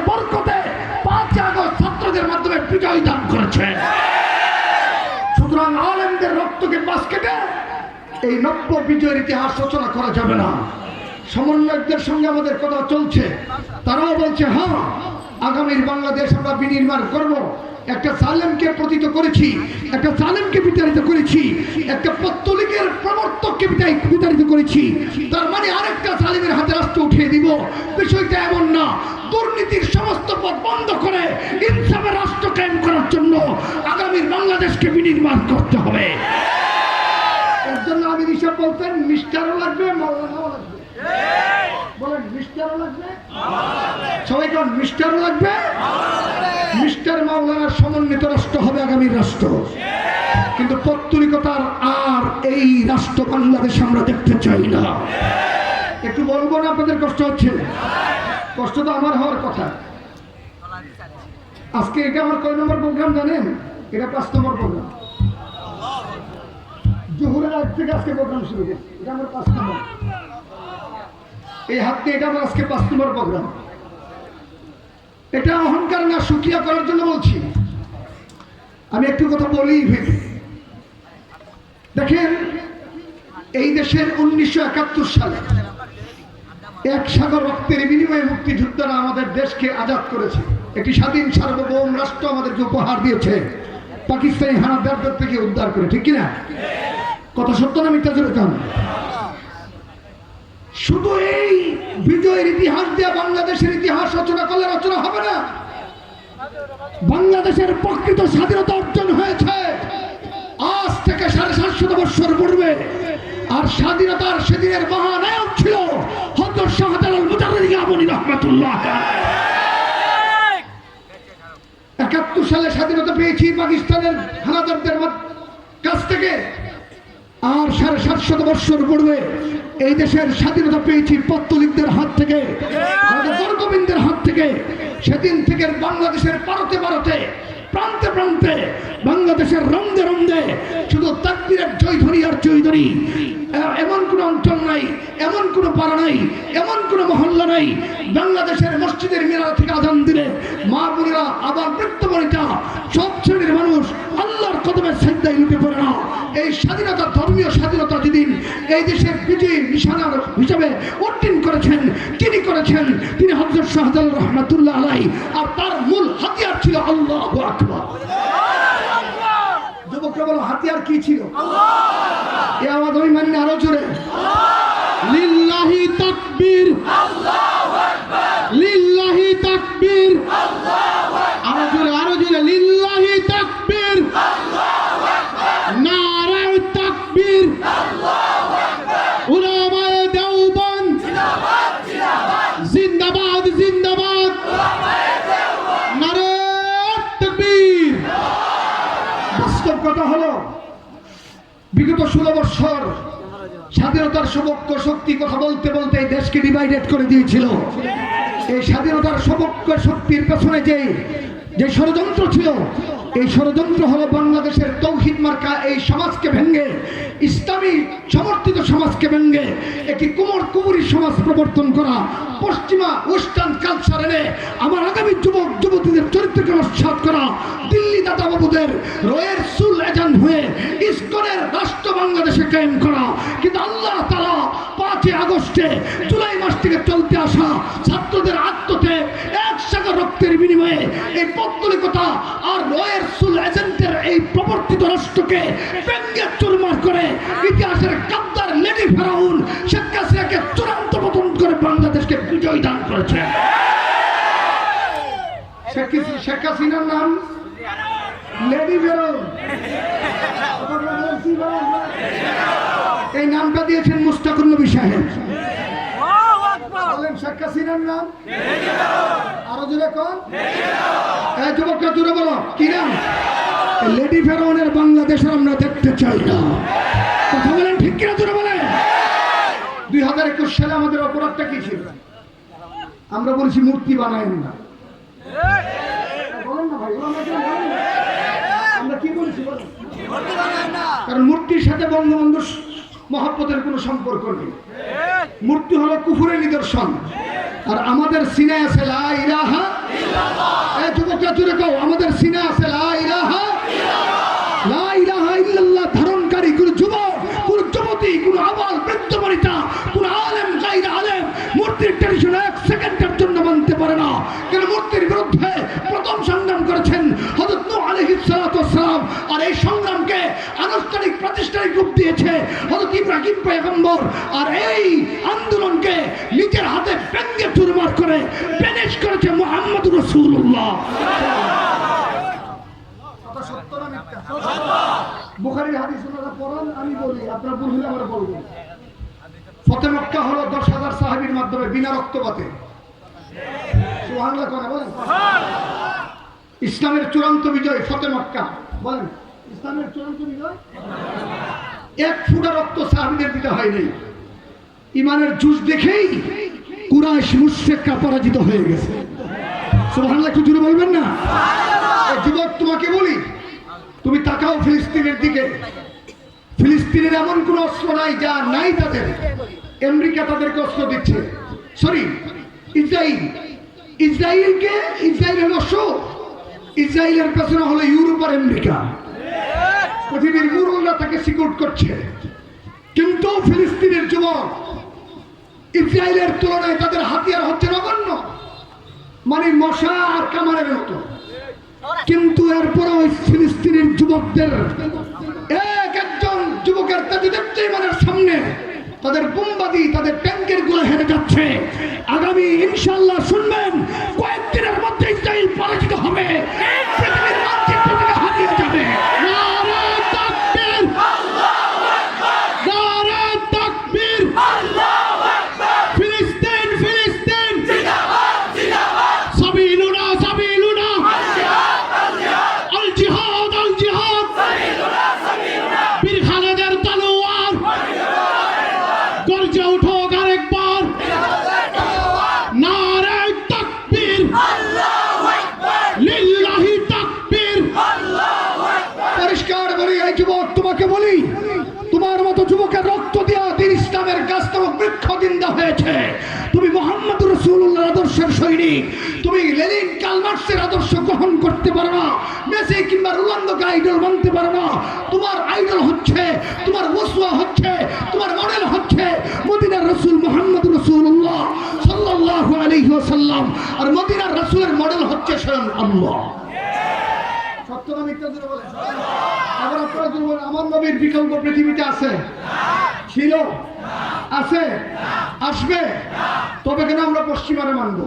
বরকতে 5 আগস্ট ছাত্রদের মাধ্যমে বিজয় দান করেছে। সুতরাং আলেমদের রক্তকে পাশ কেটে এই নব্য বিজয়ের ইতিহাস রচনা করা যাবে না। সমন্বয়কদের সঙ্গে আমাদের কথা চলছে, তারাও বলছে হ্যাঁ আগামীর বাংলাদেশ আমরা বিনির্মাণ করব। একটা জালেমকে পতিত করেছি, একটা জালেমকে বিতাড়িত করেছি, একটা পত্তলিকের প্রবর্তককে বিতাড়িত করেছি, তার মানে আরেকটা জালেমের হাতে রাষ্ট্র উঠিয়ে দিব। বিষয়টা এমন না। দুর্নীতির সমস্ত পথ বন্ধ করে ইনসাফের রাষ্ট্র কায়েম করার জন্য আগামীর বাংলাদেশকে বিনির্মাণ করতে হবে। এর জন্য আমি হিসাব বলতেন মিস্টারও লাগবে, মাওলানাও লাগবে। বলেন মিস্টারও লাগবে, সবাই কোন মিস্টারও লাগবে। মিস্টার মাওলানার সমন্বিত রাষ্ট্র হবে আগামীর রাষ্ট্র। কিন্তু পত্তলিকতার আর এই রাষ্ট্র বাংলাদেশ আমরা দেখতে চাই না। একটু বলবো না আপনাদের কষ্ট হচ্ছে? কষ্ট তো আমার হওয়ার কথা। আজকে এটা আমার কয় নম্বর প্রোগ্রাম জানেন? এটা 5 নম্বর প্রোগ্রাম। জোহরের আগ থেকে আজকে প্রোগ্রাম শুরু হয়েছে, এটা আমার 5 নম্বর। এই হাতে এটা আমার আজকে 5 নম্বর প্রোগ্রাম। এটা অহংকার না, সুক্রিয়া করার জন্য বলছি। আমি একটু কথা বলি ভেবে দেখেন, এই দেশের 1971 সালে 1 সাগর রক্তের বিনিময়ে মুক্তিযোদ্ধারা আমাদের দেশকে আজাদ করেছে। একটি স্বাধীন সার্বভৌম রাষ্ট্র আমাদেরকে উপহার দিয়েছে পাকিস্তানি হানাদারদের থেকে উদ্ধার করে, ঠিক কিনা? কথা সত্য না মিথ্যা জোরে কান? শুধু এই বিজয়ের ইতিহাস দিয়ে বাংলাদেশের ইতিহাস রচনা করলে রচনা হবে না। বাংলাদেশের প্রকৃত স্বাধীনতা অর্জন হয়েছে আজ থেকে 750 বছর পূর্বে। আর স্বাধীনতার সেদিনের মহানায়ক ছিল হযরত শাহজালাল মুজাদ্দিদ আবনী রাহমাতুল্লাহ। 71 সালে স্বাধীনতা পেয়েছি পাকিস্তানের হানাদারদের কাছ থেকে। আর 750 বছর পূর্বে এই দেশের স্বাধীনতা পেয়েছি পত্তলিকদের হাত থেকে, বরগোবিন্দের হাত থেকে। সেদিন থেকে বাংলাদেশের পারতে পারতে, প্রান্তে প্রান্তে, বাংলাদেশের রন্দে রন্দে শুধু তাকবীরের জয়ধ্বনি আর জয়ধ্বনি। এমন কোন অঞ্চল নাই, এমন কোন পাড়া নাই, এমন কোন মহল্লা নাই বাংলাদেশের মসজিদের মিনার থেকে আজান দিলে মা বোনেরা, আবার বৃদ্ধ বনিতা, সব শ্রেণীর মানুষ আল্লাহর কদমে সিজদায় লুটে পড়ে না। এই স্বাধীনতা, ধর্মীয় স্বাধীনতা যেদিন এই দেশের বিজয়ী নিশানার হিসাবে উত্তীর্ণ করেছেন, তিনি করেছেন তিনি হযরত শাহজালাল রহমাতুল্লাহ আলাইহি। আর তার মূল হাতিয়ার ছিল আল্লাহু আকবার। যুবকরা বলো হাতিয়ার কি ছিল? আল্লাহ। এই আওয়াজ আমি মানি না, আরো জোরে লিল্লাহি তাকবীর, আল্লাহু আকবার, লিল্লাহি তাকবীর, আল্লাহু আকবার, আরো জোরে লিল্লাহি তাকবীর, আল্লাহু আকবার, নারায়ে তাকবীর, আল্লাহু আকবার, উলামায়ে দেওবন্দ জিন্দাবাদ, জিন্দাবাদ, জিন্দাবাদ, উলামায়ে দেওবন্দ, নারায়ে তাকবীর। বাস্তব কথা হলো বিগত 16 বছর স্বাধীনতার সবক্ষ শক্তি কথা বলতে বলতে এই দেশকে ডিভাইডেড করে দিয়েছিল। এই স্বাধীনতার সবক্ষ শক্তির পেছনে যে ষড়যন্ত্র ছিল, এই ষড়যন্ত্র হলো বাংলাদেশের তৌহিদ মার্কা এই সমাজকে ভেঙে, ইসলামী সমর্থিত সমাজকে ভেঙে একটি কুমুরি সমাজ প্রবর্তন করা, পশ্চিমা ওয়েস্টার্ন কালচার এনে আমার আগামী যুবক যুবতীদের চরিত্রকে নস্যাৎ করা, দিল্লি দাদা বাবুদের রয়ের সুল এজেন্ট হয়ে ইসকনের রাষ্ট্র বাংলাদেশে কায়েম করা। কিন্তু আল্লাহ তাআলা 5 আগস্টে জুলাই মাস থেকে চলতে আসা ছাত্রদের আত্মত্যাগ, 1 সাগর রক্তের বিনিময়ে এই পত্তলিকতা আর রয়ের সুল এজেন্টের এই প্রবর্তিত রাষ্ট্রকে ভেঙে চুরমার করে ইতিহাসের গাদ্দার লেডি ফেরাউন শেখ হাসিনাকে চূড়ান্ত পতন করে বাংলাদেশকে বিজয় দান করেছে। শেখ হাসিনার নাম লেডি ফেরাউন। এই নামটা দিয়েছেন মুস্তাকুর নবী সাহেব। বলেন শেখ হাসিনার নাম আরো জোরে কোন? এই যুবকরা জোরে বলো কি নাম? লেডি ফেরাউনের বাংলাদেশের আমরা দেখতে চাই না। কথা বলেন ঠিক কিনা জোরে বলেন। 2021 সালে আমাদের অপরাধটা কি ছিল? আমরা বলেছি মূর্তি বানায়েন না। বলেন না ভাই, আমরা কি বলেছি? কারণ মূর্তির সাথে বঙ্গবন্ধু মহব্বতের কোনো সম্পর্ক নেই। মূর্তি হলো কুফুরের নিদর্শন। আর আমাদের সিনায় আছে লা ইলাহা ইব্রাহিম পয়গম্বর আর এই আন্দোলনকে নিজের হাতে ভেঙে চুরমার করে ফিনিশ করেছে মুহাম্মদুর রাসূলুল্লাহ। কথা সত্য না মিথ্যা? বুখারীর হাদিস আপনারা পড়েন, আমি বলি, আপনারা ভুল হলে আমরা বলবো। ফতেহ মক্কা হলো 10,000 সাহাবীর মাধ্যমে বিনা রক্তপাতে। সুবহানাল্লাহ কোন বলেন? ইসলামের চূড়ান্ত বিজয় ফতেহ মক্কা। বলেন ইসলামের চূড়ান্ত বিজয়। এক ফোঁটা রক্ত সাহাবীদের দিতে হয়নি। ইমানের জুস দেখেই কুরাইশ মুশরিকরা পরাজিত হয়ে গেছে। সুবহানাল্লাহ কি জোরে বলবেন না? এই যুবক তোমাকে বলি, তুমি তাকাও ফিলিস্তিনের দিকে। ফিলিস্তিনের এমন কোন অস্ত্র নাই যা নাই তাদের। আমেরিকা তাদেরকে অস্ত্র দিচ্ছে, সরি ইসরায়েল হলো শো। ইসরায়েলের পেছনে হলো ইউরোপ আর আমেরিকা। পৃথিবীর মুরুলরা তাকে সিকিউর করছে। কিন্তু ফিলিস্তিনের যুবক ইসরায়েলের তুলনায় তাদের হাতিয়ার হচ্ছে নগণ্য, মানে মশা আর কামানের মতো। কিন্তু এরপরে ওই ফিলিস্তিনের যুবকদের এক একজন যুবকের তাদের সামনে তাদের বোমবাদি, তাদের ট্যাঙ্কের গুলো হেরে যাচ্ছে। আগামী ইনশাআল্লাহ শুনবেন কয়েকদিনের মধ্যে ইসরায়েল পরাজিত হবে, পৃথিবীর মানচিত্র থেকে হারিয়ে যাবে। নারে তাকবীর, আল্লাহু আকবার, নারে তাকবীর, আল্লাহু আকবার। ফিলিস্তিন ফিলিস্তিন জিন্দাবাদ জিন্দাবাদ, সাবিলুনা সাবিলুনা, আল জিহাদ আল জিহাদ, আল জিহাদ আল জিহাদ, সাবিলুনা সাবিলুনা। বীর খালেদের তলোয়ার গর্জে উঠুক আরেকবার, নারে তাকবীর, আল্লাহু আকবার, লিল্লাহি তাকবীর, আল্লাহু আকবার। পরিষ্কার বলি, এই যুবক তোমাকে বলি, তোমার মতো যুবকের রক্ত দিয়া দিন ইসলামের গাছ নামক বৃক্ষ দিন্দা হয়েছে। তুমি মুহাম্মদুর রাসূলুল্লাহর আদর্শের সৈনিক। তুমি লেনিন কার্ল মার্কসের আদর্শ গ্রহণ করতে পারো না, মেসি কিংবা রোনালদোকে আইডল মানতে পারো না। তোমার আইডল হচ্ছে, তোমার ওয়াসওয়া হচ্ছে, তোমার মডেল হচ্ছে মদিনার রাসূল মুহাম্মদুর রাসূলুল্লাহ সাল্লাল্লাহু আলাইহি ওয়াসাল্লাম। আর মদিনার রাসূলের মডেল হচ্ছে স্বয়ং আল্লাহ। সত্য না মিথ্যা জোরে বলেন? আবার আপনারা জোরে বলেন, আমার নবীর বিকল্প পৃথিবীতে আছে? ছিল, আছে, আসবে। তবে কেন আমরা পশ্চিমারে মানবো?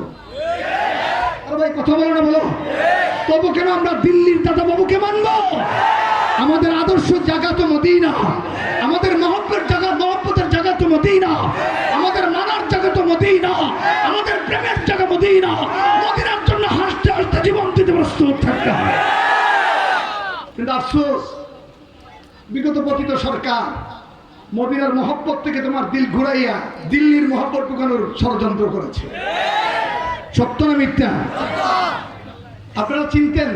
আরে ভাই কথা বলো না, বলো। তবে কেন আমরা দিল্লির দাদা বাবুকে মানবো? আমাদের আদর্শ জায়গা তো মদিনা, আমাদের মহব্বতের জায়গা তো মদিনা, আমাদের মানার জায়গা তো মদিনা, আমাদের প্রেমের জায়গা মদিনা। মদিনার জন্য হাসতে হাসতে জীবন দিতে প্রস্তুত থাকতে হয়। কিন্তু আফসোস, বিগত পতিত সরকার মদিনার মহব্বত থেকে তোমার দিল ঘুরাইয়া দিল্লির মহব্বত ঢুকানোর ষড়যন্ত্র করেছে। সত্য না মিথ্যা? আপনারা চিনতেন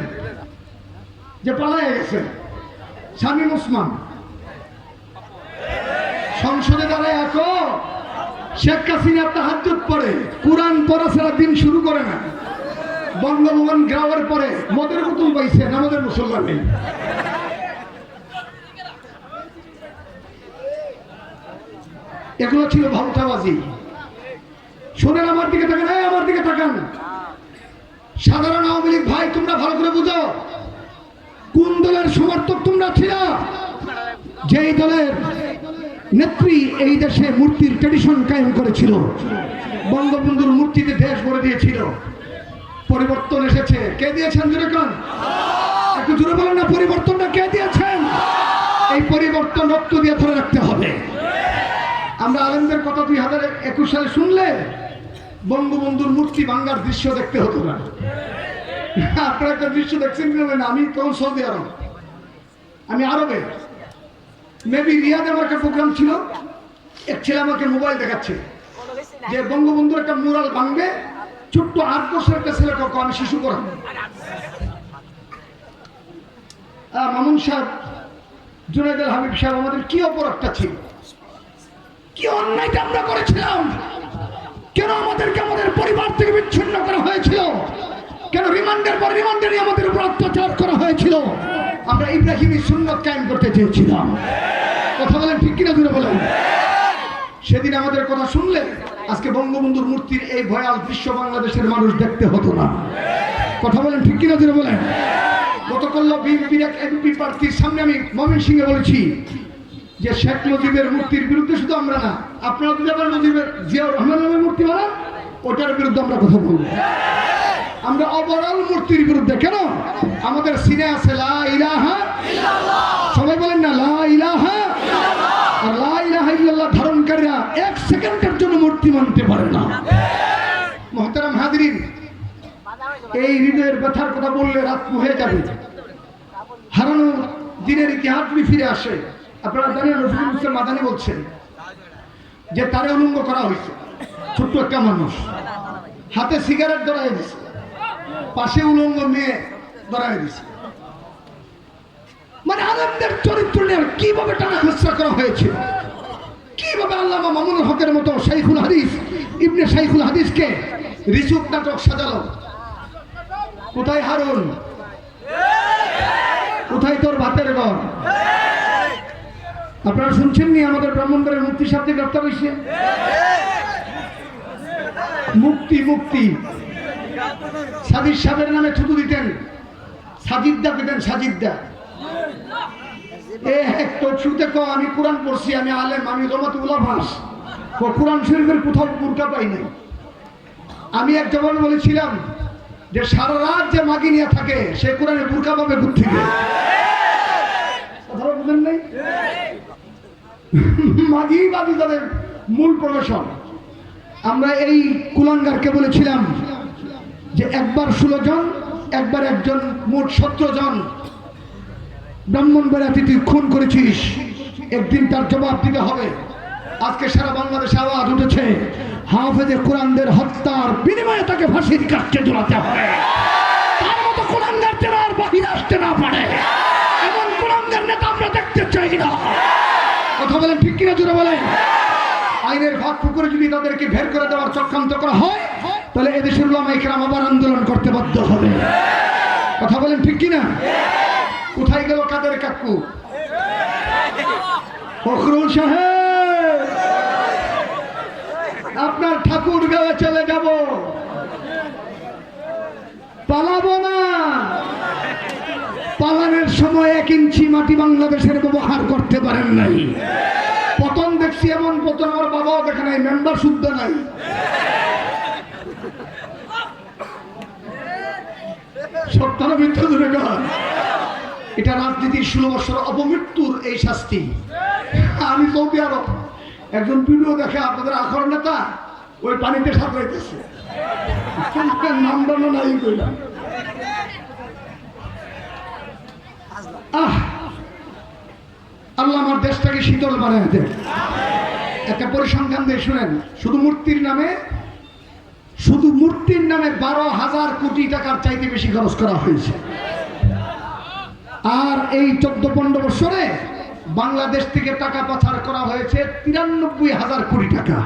যে পালায় গেছে শামীম ওসমান, সংসদে দাঁড়ায় এখন শেখ হাসিনা তাহাজ্জুদ পড়ে, কোরআন পড়া ছাড়া দিন শুরু করে না। বঙ্গভবন গ্রামের পরে মদের বোতল পাইছে, আমাদের মুসলমান নেই। এগুলো ছিল ভাউতাবাজি। শোনেন, আমার দিকে তাকান, আমার দিকে তাকান। সাধারণ আওয়ামী লীগ ভাই, তোমরা ভালো করে বুঝো কোন দলের সমর্থক তোমরা ছিল। যেই দলের নেত্রী এই দেশে মূর্তির ট্র্যাডিশন কায়েম করেছিল, বঙ্গবন্ধুর মূর্তিতে দেশ ভরে দিয়েছিল। পরিবর্তন এসেছে, কে দিয়েছেন জোরে কোন? একটু জোরে বলেন না, পরিবর্তনটা কে দিয়েছেন? এই পরিবর্তন রক্ত দিয়ে ধরে রাখতে হবে। আমরা আলেমদের কথা 2021 সালে শুনলে বঙ্গবন্ধুর মূর্তি ভাঙ্গার দৃশ্য দেখতে হতো না। আপনারা একটা দৃশ্য দেখছেন কিনা? আমি তখন সৌদি আরব, আমি আরবে, মেবি রিয়াদে আমার একটা প্রোগ্রাম ছিল। এক ছেলে আমাকে মোবাইল দেখাচ্ছে যে বঙ্গবন্ধুর একটা মুরাল ভাঙবে, ছোট্ট 8 বছরের একটা ছেলে, আমি শিশু করাম। মামুন সাহেব, জুনাইদ আল হাবিব সাহেব, আমাদের কি অপরাধটা ছিল? কি অন্যায়টা আমরা করেছিলাম? কেন আমাদেরকে আমাদের পরিবার থেকে বিচ্ছিন্ন করা হয়েছিল? কেন রিমান্ডের পর রিমান্ডে আমাদের উপর অত্যাচার করা হয়েছিল? আমরা ইব্রাহিমী সুন্নাত কায়েম করতে চেয়েছিলাম। কথা বলেন ঠিক কিনা জোরে বলেন? সেদিন আমাদের কথা শুনলে আজকে বঙ্গবন্ধুর মূর্তির এই ভয়াল দৃশ্য বাংলাদেশের মানুষ দেখতে হতো না। কথা বলেন ঠিক কিনা জোরে বলেন? গতকাল বিএনপির এক এমপি প্রার্থীর সামনে আমি ময়মনসিংহে বলেছি, যে শেখ মুজিবের মূর্তির বিরুদ্ধে শুধু আমরা না, আপনারা যদি আবার মুজিবের জিয়াউর রহমান নামের মূর্তি বানান, ওটার বিরুদ্ধে আমরা কথা বলবো। আমরা ওভারঅল মূর্তির বিরুদ্ধে। কেন? আমাদের সিনে আছে লা ইলাহা ইল্লাল্লাহ, সবাই বলেন না লা ইলাহা ইল্লাল্লাহ। আর লা ইলাহা ইল্লাল্লাহ ধারণকারীরা এক সেকেন্ডের জন্য মূর্তি মানতে পারে না। মুহতারাম হাজিরিন, এই হৃদয়ের ব্যথার কথা বললে রাত হয়ে যাবে। হারানো দিনের ইতিহাস যদি ফিরে আসে, আপনারা জানেন রফিকুল ইসলাম মাদানী বলছেন যে তারে উলঙ্গ করা হয়েছে। ছোট্ট একটা মানুষ, হাতে সিগারেট ধরাই দিছে, পাশে উলঙ্গ মেয়ে ধরাই দিছে। মানে আলেমদের চরিত্র নিয়ে কিভাবে টানা হেঁচড়া করা হয়েছিল, কিভাবে আল্লামা মামুনুল হকের মতো শাইখুল হাদিস ইবনে শাইখুল হাদিসকে রিসুক নাটক সাজালো। কোথায় হারুন? কোথায় তোর ভাতের ঘর? আপনারা শুনছেন নি আমাদের ব্রাহ্মণবাড়ির মুফতি সাহেব গ্রেফতার হয়েছে? মুক্তি মুক্তি সাজিদ সাহেবের নামে থুতু দিতেন, সাজিদদা পেতেন, সাজিদদা। শুরুতে আমি কোরআন পড়ছি, আমি আলেম, আমি জমাতুল উলামাস। কোরআন শরীফের কোথাও বুরকা পাই নাই। আমি এক জবাবে বলেছিলাম যে সারা রাত যে মাগি নিয়ে থাকে সে কোরআনে বুরকা পাবে কোত্থেকে? কথা বুঝলেন নাই? মাগি বাদি তাদের মূল প্রবেশন। আমরা এই কুলাঙ্গারকে বলেছিলাম যে একবার 16 জন, একবার একজন, মোট 17 জন ব্রাহ্মণবাড়িয়া তুই খুন করেছিস, একদিন তার জবাব দিতে হবে। আজকে সারা বাংলাদেশে আওয়াজ উঠেছে হাফেজে কোরআনদের হত্যার বিনিময়ে তাকে ফাঁসির কাষ্ঠে ঝুলাতে হবে। তার মতো কোরআনদের যেন আর বাহিরে আসতে না পারে, এমন কোরআনদের নেতা আমরা দেখতে চাই না। কথা বলেন ঠিক কিনা? জোরে বলেন। আইনের ভাগ পুকুরে যদি তাদেরকে বের করে দেওয়ার চক্রান্ত করা হয়, তাহলে এদেশের উলামা ইকরাম আবার আন্দোলন করতে বাধ্য হবে। কথা বলেন ঠিক কিনা? কোথায় গেল কাদের কাকু? ফখরুল সাহেব, আপনার ঠাকুর গাঁয়ে চলে যাব, পালাবো না। পালানোর সময় 1 ইঞ্চি মাটি বাংলাদেশের ব্যবহার করতে পারেন নাই। পতন দেখছি, এমন পতন আমার বাবাও দেখে নাই, মেম্বার শুদ্ধ নাই। সপ্তাহ মিথ্যা ধরে গান। এটা রাজনীতির 16 বছর অপমৃত্যুর এই শাস্তি। আমি সৌদি আরব একজন ভিডিও দেখে আপনাদের আখর নেতা ওই পানিতে সাঁতরাইতেছে, নাম দানো নাই কইলাম। আল্লাহ আমার দেশটাকে শীতল বানায় দেন। একটা পরিসংখ্যান দিয়ে শুনেন, শুধু মূর্তির নামে 12,000 কোটি টাকার চাইতে বেশি খরচ করা হয়েছে। আর এই 14-15 বছরে বাংলাদেশ থেকে টাকা পাচার করা হয়েছে 93,000 কোটি টাকা।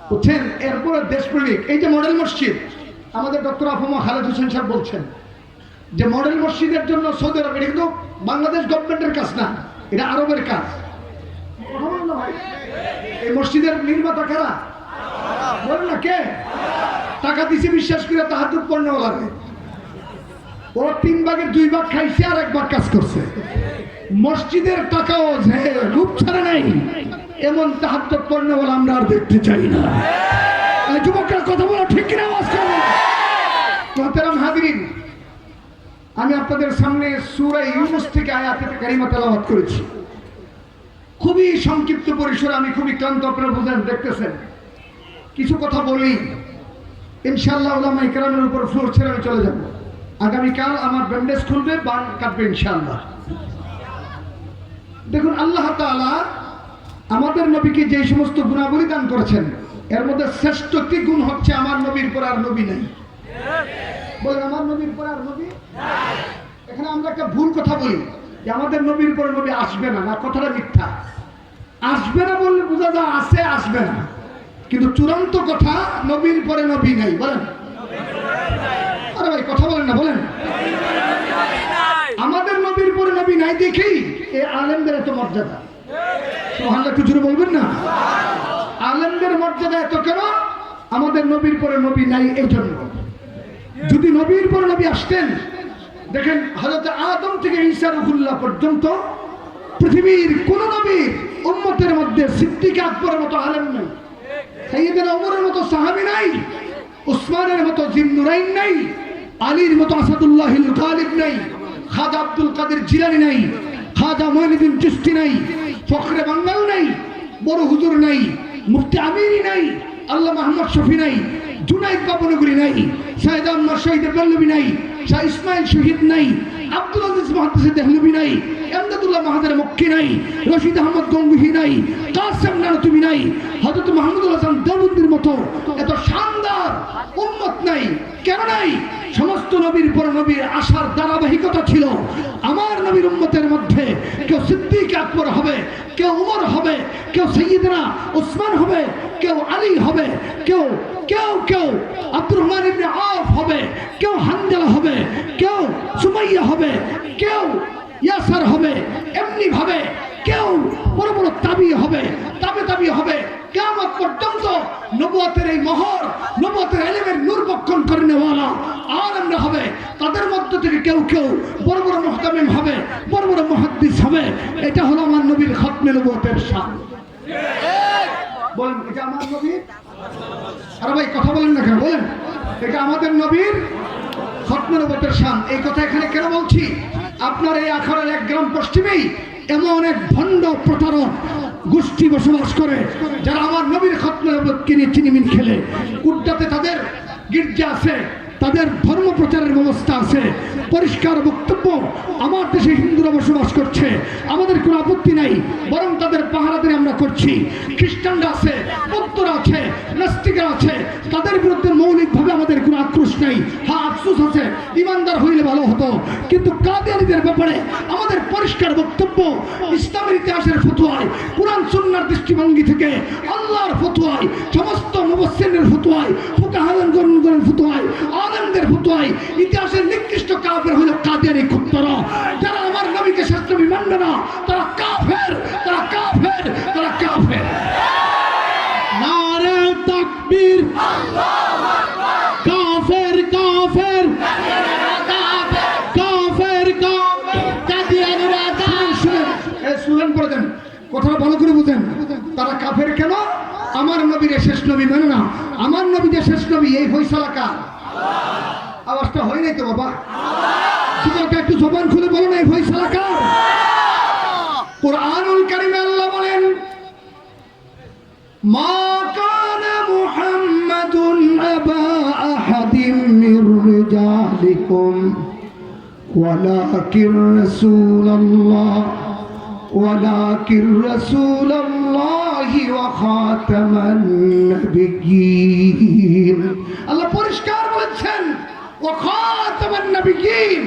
বুঝছেন? এরপরে দেশপ্রেমিক এই যে মডেল মসজিদ, আমাদের ডক্টর আফমা খালেদ হোসেন সাহেব বলছেন যে মডেল মসজিদের জন্য সৌদি আরব, এটা কিন্তু বাংলাদেশ গভর্নমেন্টের কাজ না, এটা আরবের কাজ। এই মসজিদের নির্মাতা কারা? বলেন না কে? টাকা দিছে বিশ্বাস করে তাহাজ্জুদ পড়নেও লাগে। ও 3 ভাগের 2 ভাগ খাইছে আর 1 ভাগ কাজ করছে। মসজিদের টাকাও যে রূপ ছাড়া নাই, এমন তাহাজ্জুদ পড়নেওয়ালা আমরা আর দেখতে চাই না। যুবকরা কথা বলো ঠিক কিনা? আওয়াজ করো। মুহতারাম হাজিরিন, আমি আপনাদের সামনে সূরা ইউনূস থেকে আয়াতে কারিমা তেলাওয়াত করেছি। খুবই সংক্ষিপ্ত পরিসরে, আমি খুবই ক্লান্ত, আপনারা বুঝেন, দেখতেছেন। কিছু কথা বলি, ইনশাআল্লাহ উলামা ইকরামের উপর ফ্লোর ছেড়ে আমি চলে যাব। আগামীকাল আমার ব্যান্ডেজ খুলবে, বান কাটবে ইনশাআল্লাহ। দেখুন, আল্লাহ তাআলা আমাদের নবীকে যে সমস্ত গুণাবলী দান করেছেন, এর মধ্যে শ্রেষ্ঠ একটি গুণ হচ্ছে আমার নবীর পর আর নবী নাই। বলেন, আমার নবীর পর আর নবী নাই। এখানে আমরা একটা ভুল কথা বলি যে আমাদের নবীর পরে নবী আসবে না, না, কথাটা মিথ্যা। আসবে না বললে বোঝা যায় আছে, আসবে না। কিন্তু চূড়ান্ত কথা, নবীর পরে নবী নাই। বলেন, আরে ভাই কথা বলেন না, বলেন। আমাদের নবীর পরে নবী নাই দেখেই এই আলেমদের এত মর্যাদা। সুবহানাল্লাহ, একটু জোরে বলবেন না? আলেমদের মর্যাদা এত কেন? আমাদের নবীর পরে নবী নাই এই জন্য। যদি নবীর পরে নবী আসতেন, দেখেন হযরত আদম থেকে ঈসা রূহুল্লাহ পর্যন্ত পৃথিবীর কোন নবীর উম্মতের মধ্যে সিদ্দিক আকবরের মতো আলেম নাই, সাইয়েদনা ওমরের মতো সাহাবী নাই, উসমানের মতো জিন্নুরাইন নাই, আলীর মতো আসাদুল্লাহিল গালিব নাই, খাজা আব্দুল কাদের জিলানী নাই, খাজা মঈনুদ্দিন চিশতি নাই, ফখরে বাঙ্গাল নাই, বড় হুজুর নাই, মুফতি আমিনী নাই, আল্লাহ মাহমুদ শফি নাই, জুনাইদ বাবনগরী নাই, সাইয়েদ আহমদ শহীদ বেল্লভী নাই, শাহ ইসমাইল শহীদ নাই, আব্দুল আজিজ মুহাদ্দিস দেহলভী নাই, এমদাদুল্লাহ মাহাদের মক্কি নাই, রশিদ আহমদ গঙ্গুহি নাই, কাসেম নানতুবি নাই, হযরত মাহমুদুল হাসান দেওবন্দির মতো এত শানদার উম্মত নাই। কেন নাই? সমস্ত নবীর পর নবীর আশার ধারাবাহিকতা ছিল। আমার নবীর উম্মতের মধ্যে কেউ সিদ্দিক আকবর হবে, কেউ উমর হবে, কেউ সাইয়েদনা উসমান হবে, কেউ আলী হবে, কেউ কেউ কেউ আব্দুর রহমান ইবনে আওফ হবে, কেউ হানজালা হবে, কেউ সুমাইয়া হবে, কেউ ইয়াসার হবে, এমনি ভাবে কেউ বড় বড় তাবি হবে, তাবি হবে। কিয়ামত পর্যন্ত নবুয়তের এই মোহর, নবুয়তের ইলমের নূর বক্ষণ করে নেওয়ালা আলেমরা হবে। তাদের মধ্য থেকে কেউ কেউ বড় বড় মুহতামিম হবে, বড় বড় মুহাদ্দিস হবে। এটা হলো আমার নবীর খতমে নবুয়তের শান। বলেন এটা আমার নবীর? আরে ভাই কথা বলেন না কেন? বলেন এটা আমাদের নবীর খতমে নবুয়তের শান। এই কথা এখানে কেন বলছি? আপনার এই আখাড়ার এক গ্রাম পশ্চিমেই এমন এক ভণ্ড প্রতারক গোষ্ঠী বসবাস করে, যারা আমার নবীর খতমে নবুয়তকে নিয়ে চিনিমিন খেলে। কুড্ডাতে তাদের গির্জা আছে, তাদের ধর্ম প্রচারের ব্যবস্থা আছে, পরিষ্কার বক্তব্য। আমার দেশে হিন্দুরা বসবাস করছে, আমাদের কোনো আপত্তি নাই, বরং তাদের পাহারাদারি আমরা করছি। খ্রিস্টানরা আছে, বৌদ্ধরা আছে, নাস্তিকরা আছে, তাদের বিরুদ্ধে মৌলিকভাবে আমাদের কোনো আক্রোশ নাই। হ্যাঁ, আফসোস আছে, ইমানদার হইলে ভালো হতো। কিন্তু কাদিয়ানীদের ব্যাপারে আমাদের পরিষ্কার বক্তব্য, ইসলামের ইতিহাসের ফতোয়ায়, কুরআন সুন্নাহর দৃষ্টিভঙ্গি থেকে, আল্লাহর ফতোয়ায়, সমস্ত মুফাসসিরদের ফতোয়ায়, ফুকাহাগণের ফতোয়ায়, আলেমদের ফতোয়ায়, ইতিহাসের নিকৃষ্ট কাফের হলো কাদিয়ানী কুত্তারা। যারা আমার নবীকে শেষ নবী মানবে না, তারা কাফের, তারা কাফের, তারা কাফের। নারে তাকবীর, আল্লাহু আকবার। কাফের কাফের, কাফের কাফের, কাদিয়ানীরা কাফের। এই শুনেন পড়ে দেন, কথাটা ভালো করে বুঝেন। তারা কাফের কেন? আমার নবীর শেষ নবী মানে না। আমার নবী যে শেষ নবী, এই ফয়সালা কার? আওয়াজটা হয় নাই তো বাবা? একটু জবান খুলে বলো না, এই ফয়সালা কার? কুরআনুল কারীমে আল্লাহ বলেন, মা কানা মুহাম্মাদুন আবা আহাদিম মির রিজালিকুম ওয়ালাকিন রাসূলুল্লাহ ওয়ালাকিন রাসূলুল্লাহি ওয়া খাতামান নাবিয়্যিন। আল্লাহ পরিষ্কার বলেছেন, ওয়া খাতামান নাবিয়্যিন।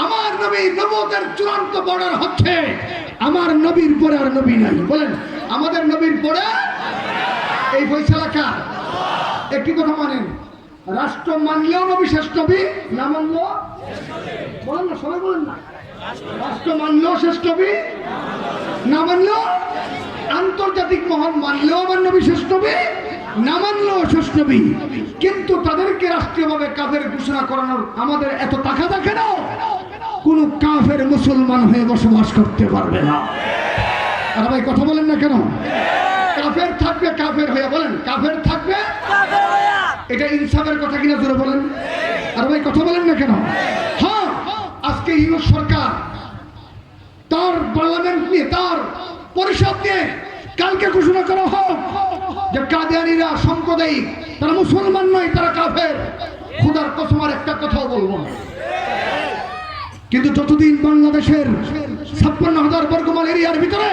আমার নবী নবুয়তের চূড়ান্ত বর্ডার হচ্ছে, আমার নবীর পরে আর নবী নাই। বলেন আমাদের নবীর পরে এই ফয়সালা কার? একটি কথা মানেন, রাষ্ট্র মানলেও নবী শেষ নবী, না মানলেও বলেন না, সবাই বলেন না। রাষ্ট্র মানলেও শেষ নবী, না মানলেও, আন্তর্জাতিক মহল মানলেও আমার নবী শেষ নবী, না মানলেও শেষ নবী। কিন্তু তাদেরকে রাষ্ট্রীয়ভাবে কাফের ঘোষণা করানোর আমাদের এত টাকা থাকে না, কোন কাফের মুসলমান হয়ে বসবাস করতে পারবে না। আর ভাই কথা বলেন না কেন? কাফের থাকবে কাফের হয়ে, বলেন কাফের থাকবে কাফের হয়ে। এটা ইনসাফের কথা কিনা জোরে বলেন। আর ভাই কথা বলেন না কেন? হ্যাঁ, আজকে ইউনুস সরকার তার পার্লামেন্ট নিয়ে, তার পরিষদ নিয়ে কালকে ঘোষণা করা হোক যে কাদিয়ানীরা সাম্প্রদায়িক, তারা মুসলমান নয়, তারা কাফের। খোদার কসম আর একটা কথাও বলবো না। কিন্তু যতদিন বাংলাদেশের 56,000 বর্গমাইল এরিয়ার ভিতরে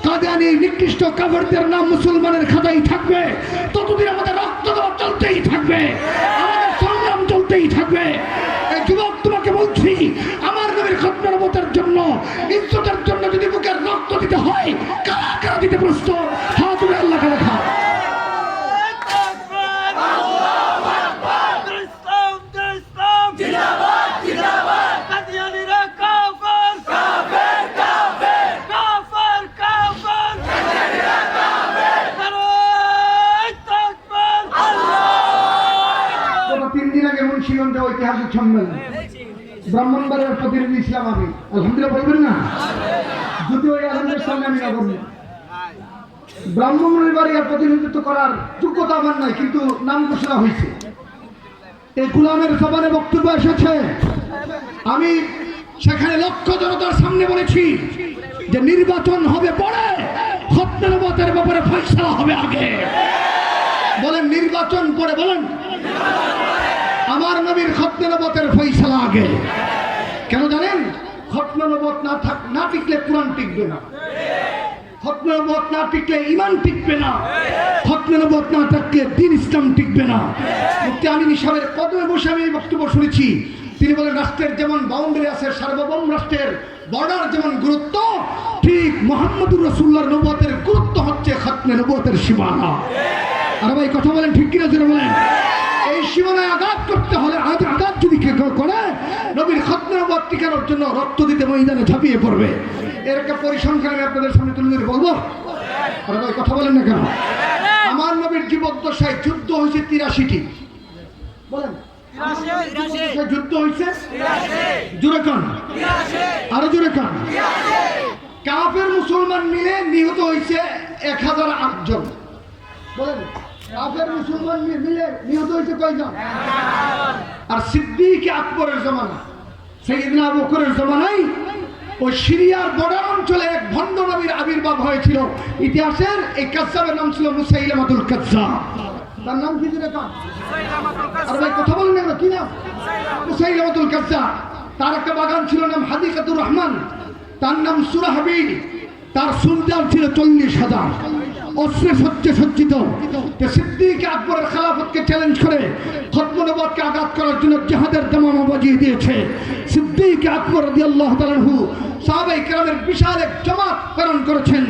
কাদিয়ানী নিকৃষ্ট কাফেরদের নাম মুসলমানের খাতায় থাকবে, ততদিন আমাদের রক্ত দেওয়া চলতেই থাকবে, আমাদের সংগ্রাম চলতেই থাকবে। এই যুবক তোমাকে বলছি, আমার নবীর খতমে নবুয়তের জন্য, ইজ্জতের জন্য যদি বুকের রক্ত দিতে হয়, কারা কারা দিতে প্রস্তুত? হাত তুলে আল্লাহকে দেখাও। ঐতিহাসিক সম্মেলন ব্রাহ্মণবাড়িয়ার প্রতিনিধি ছিলাম আমি, আলহামদুলিল্লাহ বলবেন না? যদিও এই আলমদের সামনে আমি নগণ্য। ব্রাহ্মণের বাড়ির প্রতিনিধিত্ব করার যোগ্যতা আমার নাই, কিন্তু নাম ঘোষণা হয়েছে। এই গোলামের জবানে বক্তব্য এসেছে, আমি সেখানে লক্ষ জনতার সামনে বলেছি যে নির্বাচন হবে পরে, খতনে নবুয়তের ব্যাপারে ফয়সালা হবে আগে। বলেন নির্বাচন পরে, বলেন আমার নবীর খতনে নবুয়তের ফয়সালা আগে। কেন জানেন? খতনে নবুয়ত না টিকলে কোরআন টিকবে না, খতনে নবুয়ত না টিকলে ঈমান টিকবে না, খতনে নবুয়ত না থাকলে দ্বীন ইসলাম টিকবে না। মুফতি আমিন সাহেবের কদমে বসে আমি এই বক্তব্য শুনেছি। তিনি বলেন রাষ্ট্রের যেমন বাউন্ডারি আছে, সার্বভৌম রাষ্ট্রের বর্ডার যেমন গুরুত্ব, ঠিক মুহাম্মদুর রাসূলুল্লাহর নবুয়তের গুরুত্ব হচ্ছে খতনে নবুয়তের সীমানা। আর ভাই কথা বলেন ঠিক কিনা জোরে বলেন। এই সীমানায় আঘাত করতে হলে, আঘাত যদি কেউ করে, নবীর খতনে নবুয়ত টিকানোর জন্য রক্ত দিতে ময়দানে ঝাঁপিয়ে পড়বে। এর একটা পরিসংখ্যান আমি আপনাদের সামনে তুলে ধরে বলবো। আর ভাই কথা বলেন না কেন? আমার নবীর জীবদ্দশায় যুদ্ধ হয়েছে 83টি। বলেন যুদ্ধ হয়েছে জোরে কান, আরো জোরে কান। কাফের মুসলমান মিলে নিহত হয়েছে 1008 জন। বলেন কাফের মুসলমান মিলে নিহত হয়েছে কয়জন? আর সিদ্দিক আকবরের জমানা, সাইয়েদনা আবু বকরের জমানায় ওই সিরিয়ার বর্ডার অঞ্চলে এক ভণ্ড নবীর আবির্ভাব হয়েছিল। ইতিহাসের এই কাজ্জাবের নাম ছিল মুসাইলামাতুল কাজ্জাব। তার নাম কি দিলে কান? আর ভাই কথা বলেন না, কি নাম? মুসাইলামাতুল কাজ্জাব। তার একটা বাগান ছিল, নাম হাদিকাতুর রহমান। তার নাম সুরাহাবিল। তার সুলতান ছিল 40,000, অস্ত্রে সজ্জিত। সিদ্দিক আকবরের খেলাফতকে চ্যালেঞ্জ করে খতনে নবুয়তকে আঘাত করার জন্য জিহাদের দামামা বাজিয়ে দিয়েছে। সিদ্দিক আকবর রাদিয়াল্লাহু তাআলা আনহু সাহাবায়ে কেরামের বিশাল এক জামাত প্রেরণ করেছেন।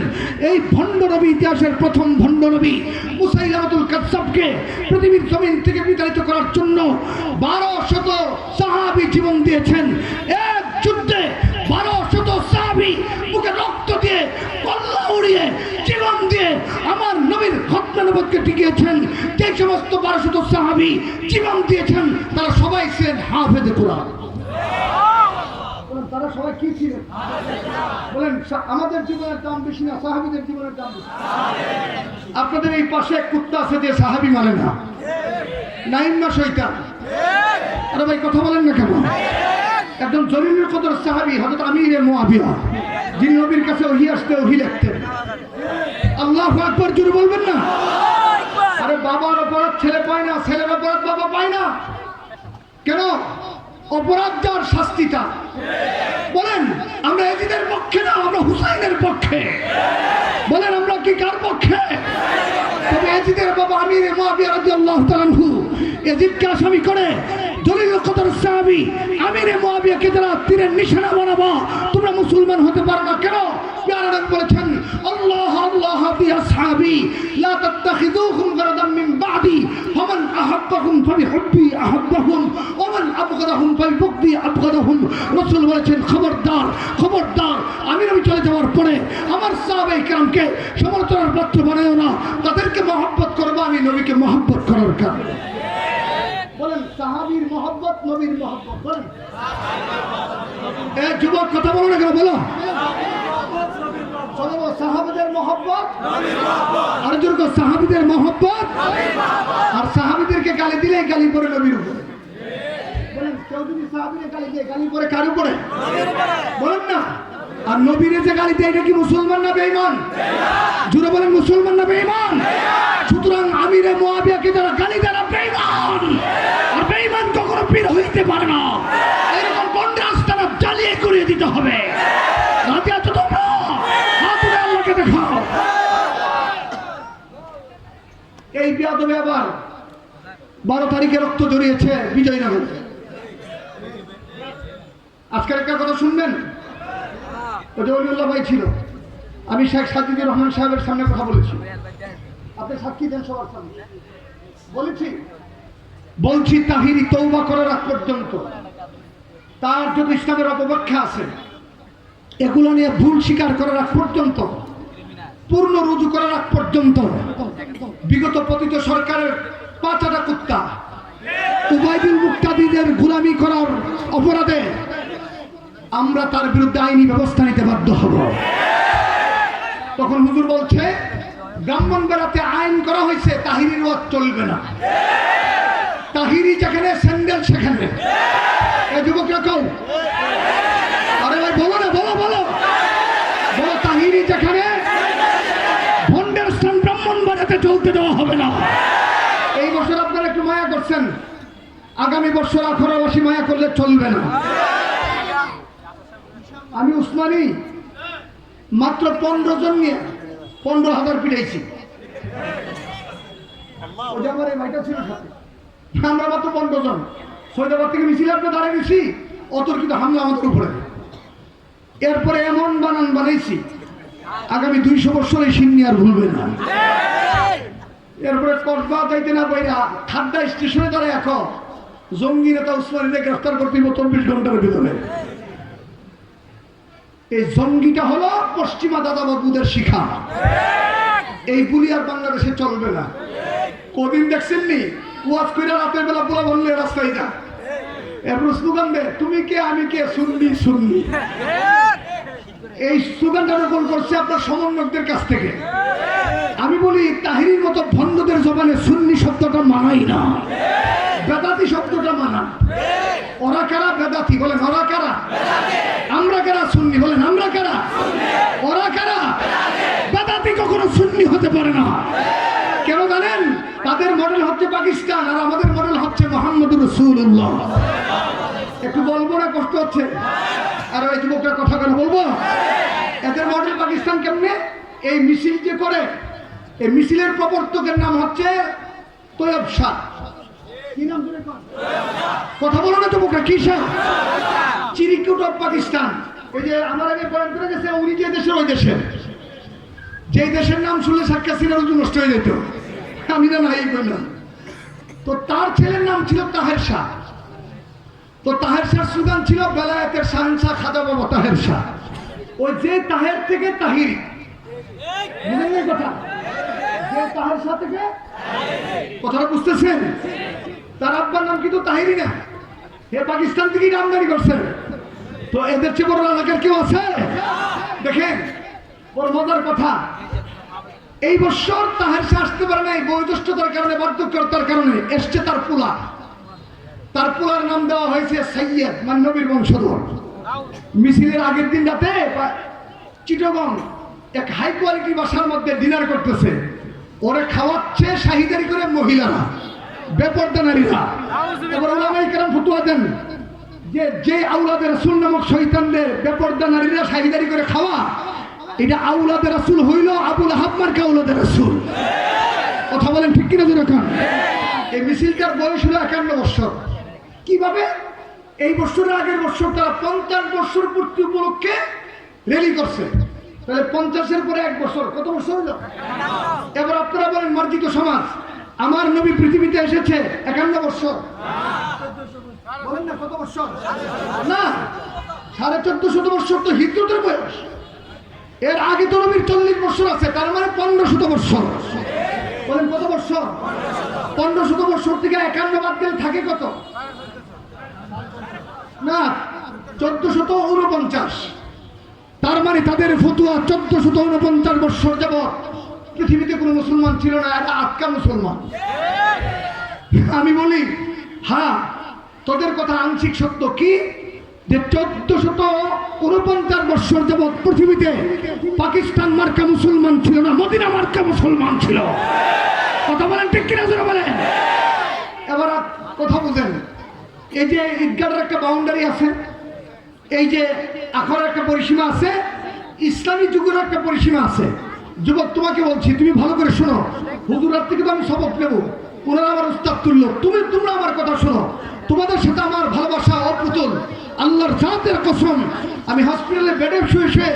এই ভণ্ড নবী, ইতিহাসের প্রথম ভণ্ড নবী মুসাইলামাতুল কাজ্জাবকে পৃথিবীর জমিন থেকে বিতাড়িত করার জন্য 12শত সাহাবী জীবন দিয়েছেন। এক যুদ্ধে 12শত সাহাবী মুখে রক্ত দিয়ে, কল্লা উড়িয়ে, জীবন দিয়ে আমার নবীর খতনে নবুয়তকে টিকিয়েছেন। যে সমস্ত 12শত সাহাবী জীবন দিয়েছেন তারা সবাই ছিলেন হাফেজে কোরআন। তারা সবাই কি ছিলেন? বলেন আমাদের জীবনের দাম বেশি না সাহাবীদের জীবনের দাম বেশি? আপনাদের এই পাশে এক কুত্তা আছে যে সাহাবী মানে না, নাইম না শয়তান? আরে ভাই কথা বলেন না কেন? একজন জলিলুল কদর সাহাবী হযরত আমির মুআবিয়া, যিনি নবীর কাছে ওহী আসতে ওহী লিখতেন। আল্লাহু আকবার জোরে বলবেন না? আরে বাবার অপরাধ ছেলে পায় না, ছেলের অপরাধ বাবা পায় না। কেন? অপরাধ যার শাস্তিটা। বলেন আমরা ইয়াজিদের পক্ষে না, আমরা হুসাইনের পক্ষে। বলেন আমরা কি কার পক্ষে? তবে ইয়াজিদের বাবা আমির মুআবিয়া রাদিয়াল্লাহু তাআলা আনহু ইয়াজিদকে আসামি করে জলিলুল কদর সাহাবী আমির মুআবিয়াকে যারা তীরের নিশানা বানাবো, তোমরা মুসলমান হতে পারো না। কেন? প্যারা নবী বলেছেন আল্লাহ আল্লাহ ফি আসহাবি লা তাত্তাখিযুহুম গারাদাম মিন বাদি ফামান আহাব্বাহুম ফাবিহুব্বি আহাব্বাহুম ওয়া মান আবগাদাহুম ফাবিবুগদি আবগাদাহুম। রাসূল বলেছেন খবরদার, খবরদার, আমি নবী চলে যাওয়ার পরে আমার সাহাবায়ে কেরামকে সমালোচনার পাত্র বানায়ো না। তাদেরকে মহব্বত করবো আমি নবীকে মহব্বত করার কারণে। বলেন সাহাবীর মহব্বত, নবীর মহব্বত। বলেন যুবক কথা বলো না কেন? বলো সাহাবীদের মহব্বত, আর জোর করে সাহাবীদের মহব্বত। আর সাহাবীদেরকে গালি দিলে গালি পড়ে নবীর উপরে। বলেন কেউ যদি সাহাবীরে গালি দেয়, গালি পড়ে কার উপরে? বলেন না। আর নবীরে যে গালি দেয় এটা কি মুসলমান না বেঈমান? জোরে বলেন মুসলমান না বেঈমান? সুতরাং আমিরে মুআবিয়াকে যারা গালি দেয় বেঈমান, আর বেঈমান কখনো পীর হইতে পারে না। এরকম কন্ট্রাস্ট তারা জ্বালিয়ে করিয়ে দিতে হবে। রাতে আছো তোমরা? হাত তুলে আল্লাহকে দেখাও। এই বিয়াদবে আবার 12 তারিখে রক্ত জড়িয়েছে বিজয়নগরে। আজকের একটা কথা শুনবেন। ওলিউল্লাহ ভাই ছিল, আমি শেখ সাজিদুর রহমান সাহেবের সামনে কথা বলেছি। আপনি সাক্ষী দেন সবার সামনে। বলছি তাহিরি তওবা করার আগ পর্যন্ত, তার যত ইসলামের অপব্যাখ্যা আছে এগুলো নিয়ে ভুল স্বীকার করার আগ পর্যন্ত, পূর্ণ রুজু করার আগ পর্যন্ত, বিগত পতিত সরকারের পাঁচাটা কুত্তা উবাইদুল মুক্তাদিদের গোলামি করার অপরাধে আমরা তার বিরুদ্ধে আইনি ব্যবস্থা নিতে বাধ্য হব। তখন হুজুর বলছে ব্রাহ্মণবাড়িয়াতে আইন করা হয়েছে তাহিরির ওয়াজ চলবে না। তাহিরি যেখানে স্যান্ডেল সেখানে। এই যুবকরা কও, আরে ভাই বলো না, বলো বলো বলো, তাহিরি যেখানে ভন্ডের স্থান ব্রাহ্মণবাড়িয়াতে চলতে দেওয়া হবে না। এই বছর আপনারা একটু মায়া করছেন, আগামী বছর আখড়াবাসী মায়া করলে চলবে না। আমি উসমানী মাত্র 15 জন নিয়ে 15,000 পিটাইছি। আমার এই ভাইটা ছিল সাথে, আমরা মাত্র 15 জন সৈদাবাদ থেকে মিছিল আপনি দাঁড়িয়ে গেছি, অতর্কিত হামলা আমাদের উপরে। এরপরে এমন বানান বানাইছি আগামী 200 বছর এই সিন্নি আর ভুলবে না। এরপরে কসবা যাইতে না পাইরা খাদ্যা স্টেশনে দাঁড়ায় এখন জঙ্গি নেতা উসমানীকে গ্রেফতার করতে 24 ঘন্টার ভিতরে। এই জঙ্গিটা হলো পশ্চিমা দাদা বাবুদের শিখা। এই বুলি আর বাংলাদেশে চলবে না। কদিন দেখছেননি ওয়াজ কইরা রাতের বেলা পোলা বললে রাস্তায় যা, এরপর স্লোগান দে তুমি কে আমি কে, সুন্নি সুন্নি। এই স্লোগানটা নকল করছে আপনার সমন্বয়কদের কাছ থেকে। আমি বলি তাহিরির মতো ভণ্ডদের জবানে সুন্নি শব্দটা মানাই না, বেদাতি শব্দটা মানা। ওরা কারা বেদাতি বলেন, ওরা কারা? আমরা কারা সুন্নি বলেন, আমরা কারা? ওরা কারা? বেদাতি কখনো সুন্নি হতে পারে না। কেন জানেন? তাদের মডেল হচ্ছে পাকিস্তান আর আমাদের মডেল হচ্ছে মুহাম্মদুর রাসূলুল্লাহ। একটু বলবো না, কষ্ট হচ্ছে? আর ওই যুবকটার কথা কেন বলবো? এদের মডেল পাকিস্তান কেমনে? এই মিছিল যে করে, এই মিছিলের প্রবর্তকের নাম হচ্ছে তৈয়ব শাহ। কি নাম ধরে কথা বলো না যুবকরা, কি শাহ? চিরিকুট অফ পাকিস্তান। ওই যে আমার আগে বয়ান করে গেছে, উনি যে দেশের ওই দেশের, যে দেশের নাম শুনলে সাক্ষাৎ নষ্ট হয়ে যেত। আমি না এই বললাম তো, তার ছেলের নাম ছিল তাহের শাহ। তো তাহের শাহ সুদান ছিল বেলায়েতের শাহেনশাহ খাজা বাবা তাহের শাহ। ওই যে তাহের থেকে তাহিরি, কথা যে তাহের শাহ থেকে, কথাটা বুঝতেছেন? তার আব্বার নাম কিন্তু তাহিরি না, এ পাকিস্তান থেকেই আমদানি করছে। তো এদের চেয়ে বড় এলাকার কেউ আছে? দেখেন বড় মজার কথা, এই বছর তাহের শাহ আসতে পারে নাই বয়োজ্যেষ্ঠতার কারণে, বার্ধক্যতার কারণে। এসছে তার পোলা, তার পোলার নাম দেওয়া হয়েছে সৈয়দ, মানে নবীর বংশধর। মিছিলের আগের দিন রাতে চিটাগং এক হাই কোয়ালিটি বাসার মধ্যে ডিনার করতেছে, ওরে খাওয়াচ্ছে শাহিদারি করে মহিলারা, বেপরদা নারীরা। এবার ওলামায়ে কেরাম ফতোয়া দেন যে আউলাদের রাসূল নামক শয়তানদের বেপরদা নারীরা শাহিদারি করে খাওয়া, এটা আউলাদের রাসূল হইল আবুল আহাব মার্কা আউলাদের রাসূল। কথা বলেন ঠিক কিনা যেরকম? এই মিছিলটার বয়স হলো 51 বছর। কিভাবে? এই বছরের আগের বছর তারা 50 বছর পূর্তি উপলক্ষে র্যালি করছে। তাহলে 50-এর পরে 1 বছর, কত বছর হলো? এবার আপনারা বলেন মার্জিত সমাজ, আমার নবী পৃথিবীতে এসেছে 51 বছর, বলেন না কত বছর? না, 1450 বছর তো হিজরতের বয়স। এর আগে তো নবীর 40 বছর আছে, তার মানে 1500 বছর। বলেন কত বছর? 1500 বছর থেকে 51 বাদ গেলে থাকে কত? না, 1449। তার মানে তাদের ফতুয়া 1449 বছর যাবত পৃথিবীতে কোনো মুসলমান ছিল না, এটা আটকা মুসলমান। আমি বলি হ্যাঁ, তোদের কথা আংশিক সত্য। কি? যে 1449 বছর যাবৎ পৃথিবীতে পাকিস্তান মার্কা মুসলমান ছিল না, মদিনা মার্কা মুসলমান ছিল। কথা বলেন ঠিক কিনা জোরে বলেন। এবার কথা বুঝেন, এই যে ঈদগাহের একটা বাউন্ডারি আছে, এই যে আখড়ার একটা পরিসীমা আছে, ইসলামী যুগের একটা পরিসীমা আছে। যুবক তোমাকে বলছি, তুমি ভালো করে শোনো। হুজুরার থেকে তো আমি সবক নেব, ওনারা আমার উস্তাদ তুল্য। তোমরা আমার কথা শোনো। তোমাদের সাথে আমার ভালোবাসা অপ্রতুল, আল্লাহর জাতের কসম। আমি হসপিটালে বেডে শুয়ে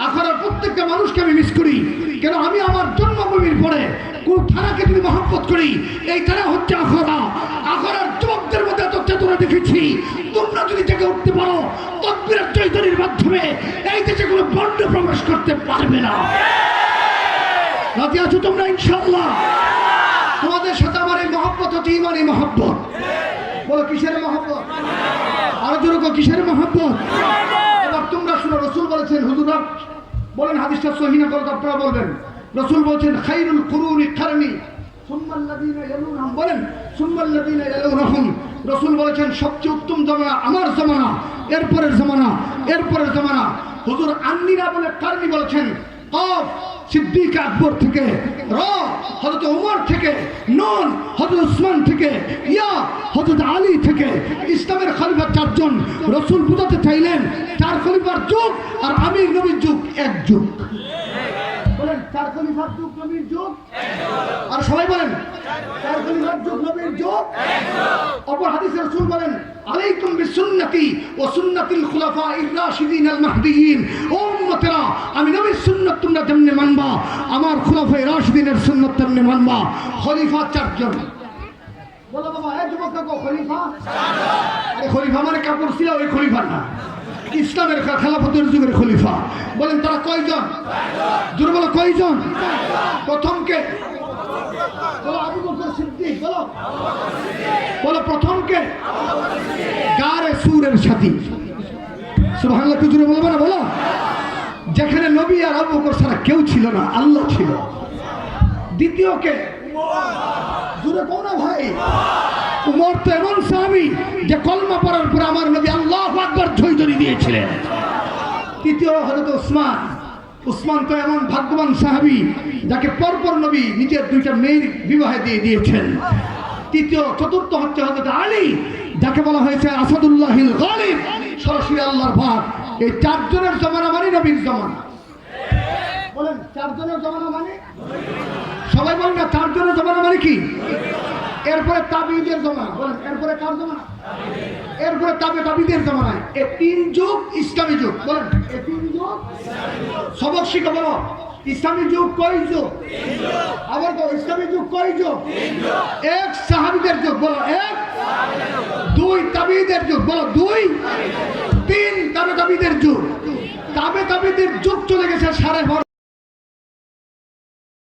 আখড়ার প্রত্যেকটা মানুষকে আমি মিস করি। কেন? আমি আমার জন্মভূমির পরে কোন থানাকে যদি মহব্বত করি, এই থানা হচ্ছে আখড়া। আখড়ার যুবকদের মধ্যে এত চেতনা দেখেছি। তোমরা যদি জেগে উঠতে পারো, তাকবীরের জয়ধ্বনির মাধ্যমে এই দেশে কোনো বন্ড প্রবেশ করতে পারবে না। রাজি আছো তোমরা? ইনশাআল্লাহ তোমাদের সাথে আমার এই মহব্বত হচ্ছে ইমানি মহব্বত। বলো কিসের মহব্বত? আরো জোরে কিসের মহব্বত? বলেন হাদিসটা সহিহ না গলত আপনারা বলবেন। রাসূল বলেছেন খায়রুল কুরুনি কারনি সুম্মাল্লাযীনা ইয়ালুনহুম, বলেন সুম্মাল্লাযীনা ইয়ালুনহুম। রাসূল বলেছেন সবচেয়ে উত্তম জামানা আমার জামানা, এরপরের জামানা, এরপরের জামানা। হুজুর আন্নিরা বলে কারনি বলেছেন, কফ সিদ্দিক আকবর থেকে, র হযরত ওমর থেকে, নুন হযরত উসমান থেকে, ইয়া হযরত আলী থেকে। ইসলামের খলিফা চারজন। রাসূল বুঝাতে চাইলেন চার খলিফার যুগ আর আমির নবীর যুগ এক যুগ। বলেন চার খলিফার যুগ নবীর যুগ, আর সবাই বলেন চার খলিফার যুগ নবীর যুগ। অপর হাদিসে রাসূল বলেন আলাইকুম বিসুন্নতি ওয়া সুন্নাতিল খুলাফাইর রাশিদিন আল মাহদিয়িন। ও উম্মতেরা, আমি নবীর সুন্নাত তোমরা যেমনি মানবা, আমার খুলাফায়ে রাশিদিনের সুন্নাত তেমনি মানবা। খলিফা চারজন। বলো বাবা, এই যুবক কাকো খলিফা চারজন। আরে খলিফা মানে কাপড় ছিল ওই খলিফা না, ইসলামের খেলাফতের যুগের খলিফা। বলেন তারা কয়জন? জোরে বলো কয়জন? প্রথম কে? বলো আবু বকর সিদ্দিক। বলো বলো প্রথম কে? গারে সুরের সাথী। সুবহানাল্লাহ, একটু জোরে বলবো না? বলো। যেখানে নবী আর আবু বকর ছাড়া কেউ ছিল না, আল্লাহ ছিল। দ্বিতীয় কে? জোরে বলো না ভাই। উমর তো এমন সাহাবী যে কলমা পড়ার পর আমার নবী আল্লাহু আকবার ঝইঝরি দিয়েছিলেন। তৃতীয় হযরত উসমান। উসমান তো এমন ভাগ্যবান সাহাবী যাকে পরপর নবী নিজের দুইটা মেয়ের বিবাহে দিয়ে দিয়েছেন। চতুর্থ হচ্ছে হযরত আলী, যাকে বলা হয়েছে আসাদুল্লাহিল গালিব, সরাসরি আল্লাহর ভাগ। এই চারজনের জমানা মানে নবীর জমানা। বলেন চারজনের জমানা মানে? সবাই বলেন না চারজনের জমানা মানে কি? এরপরে তাবিঈদের জমানা। বলেন এরপরে কার জমানা? এরপরে তাবিঈদের জমানা। এই তিন যুগ ইসলামী যুগ। বলেন এই তিন যুগ সবক শিখে। বলো ইসলামী যুগ কয় যুগ? আবার বলো ইসলামী যুগ কয় যুগ? এক সাহাবীদের যুগ। বলো এক। দুই তাবিঈদের যুগ। বলো দুই। তিন তাবিঈদের যুগ। তাবিঈদের যুগ চলে গেছে 12.5